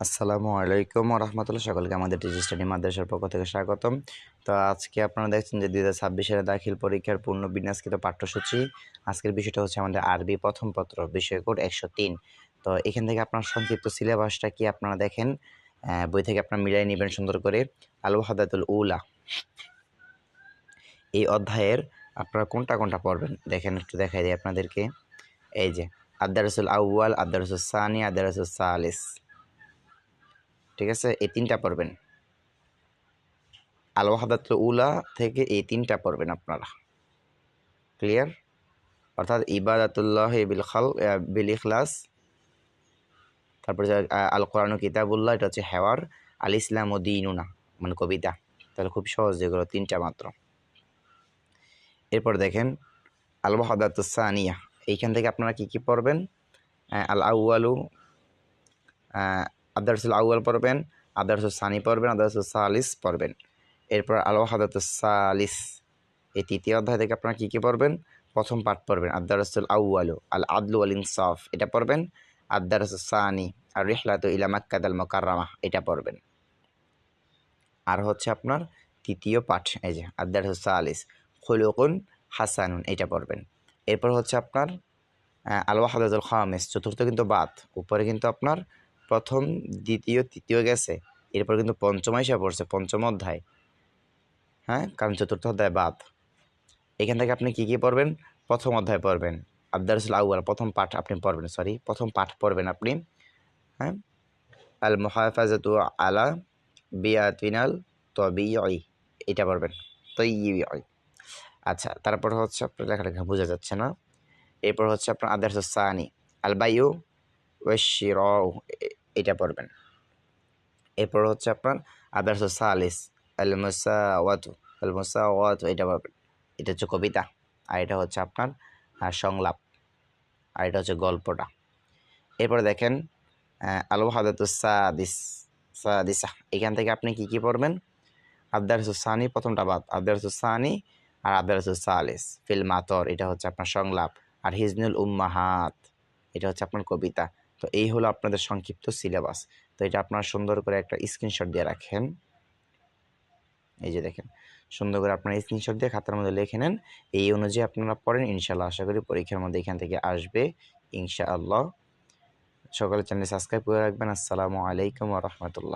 আসসালামু আলাইকুম রহমতুল্লাহ। সকলকে আমাদের টিজি স্টাডি মাদ্রাসার পক্ষ থেকে স্বাগতম। তো আজকে আপনারা দেখছেন যে 2026 সালে দাখিল পরীক্ষার পূর্ণ বিন্যাসকৃত পাঠ্যসূচি। আজকের বিষয়টা হচ্ছে আমাদের আরবি প্রথম পত্র, বিষয় কোড 103। তো এখান থেকে আপনার সংক্ষিপ্ত সিলেবাসটা কি আপনারা দেখেন, বই থেকে আপনারা মিলাই নেবেন সুন্দর করে। আল ওয়াহদাতুল উলা, এই অধ্যায়ের আপনারা কোনটা কোনটা পড়বেন দেখেন, একটু দেখাই দিই আপনাদেরকে। এই যে আদ-দারসুল আউয়াল, আদ-দারসুস সানি, আদ-দারসুস সালিস, ঠিক আছে, এই তিনটা পড়বেন। আল ওয়াহদাতুল উলা থেকে এই তিনটা পড়বেন আপনারা, ক্লিয়ার? অর্থাৎ ইবাদাতুল্লাহ বিল ইখলাস, তারপরে আল কোরআন কিতাবুল্লাহ, এটা হচ্ছে হেওয়ার, আল ইসলাম ও দীনুনা মানে কবিতা। তাহলে খুব সহজ, যেগুলো তিনটা মাত্র। এরপর দেখেন আল ওয়াহদাতুস সানিয়া, এইখান থেকে আপনারা কি কি পড়বেন? আল আউয়ালু, আদ-দারসুল আউয়াল পড়বেন, আদ-দারসুস সানি পড়বেন, আদ-দারসুস সালিস পড়বেন। এরপর আল ওয়াহদাতুস সালিস, এই তৃতীয় অধ্যায় থেকে আপনারা কী কী পড়বেন? প্রথম পাঠ পড়বেন আদ-দারসুল আউয়ালু আল আদলু ওয়াল ইনসাফ, এটা পড়বেন। আদ-দারসুস সানি আর রিহলাতু ইলা মাক্কাতাল মুকাররামাহ, এটা পড়বেন। আর হচ্ছে আপনার তৃতীয় পাঠ, এই যে আদ-দারসুস সালিস খুলুকুন হাসানুন, এটা পড়বেন। এরপর হচ্ছে আপনার আল ওয়াহদাতুল খামিস, চতুর্থ কিন্তু বাদ, উপরে কিন্তু আপনার প্রথম দ্বিতীয় তৃতীয় গেছে, এরপর কিন্তু পঞ্চম এসে পড়ছে, পঞ্চম অধ্যায়, হ্যাঁ, কারণ চতুর্থ অধ্যায় বাদ। এখান থেকে আপনি কি কি পড়বেন? প্রথম অধ্যায় পড়বেন, আদ-দারসুল আউয়াল, প্রথম পাঠ আপনি পড়বেন, প্রথম পাঠ পড়বেন আপনি, হ্যাঁ। আল মুহাফাজাতু আলা বিয়াতিনাল তাবিঈ, এটা পড়বেন, তাইয়্যিবী। আচ্ছা, তারপর হচ্ছে আপনার লেখালেখা বোঝা যাচ্ছে না। এরপর হচ্ছে আপনার আদ-দারসুস সানি আল বাইউ ওয়াশ শিরাউ, এটা পড়বেন। এরপর হচ্ছে আপনার আদ-দারসুস সালিস আল মুসাওয়াতু, এটা পড়বেন। এটা হচ্ছে কবিতা, আর এটা হচ্ছে আপনার সংলাপ, আর এটা হচ্ছে গল্পটা। এরপরে দেখেন আল ওয়াহদাতুস সাদিসা, এখান থেকে আপনি কি কি পড়বেন? আদ-দারসুস সানি, প্রথমটা বাদ, আদ-দারসুস সানি আর আদ-দারসুস সালিস ফিল মাতর, এটা হচ্ছে আপনার সংলাপ, আর হিজনুল উম্মাহাত, এটা হচ্ছে আপনার কবিতা। তো এই হলো আপনাদের সংক্ষিপ্ত সিলেবাস। তো এটা আপনারা সুন্দর করে একটা স্ক্রিনশট দিয়ে রাখেন। এই যে দেখেন, সুন্দর করে আপনারা স্ক্রিনশট দিয়ে খাতার মধ্যে লিখে নেন। এই অনুযায়ী আপনারা পড়েন, ইনশাআল্লাহ আশা করি পরীক্ষার মধ্যে এখান থেকে আসবে ইনশাআল্লাহ। সকলে চ্যানেল সাবস্ক্রাইব করে রাখবেন। আসসালামু আলাইকুম ওয়া রাহমাতুল্লাহ।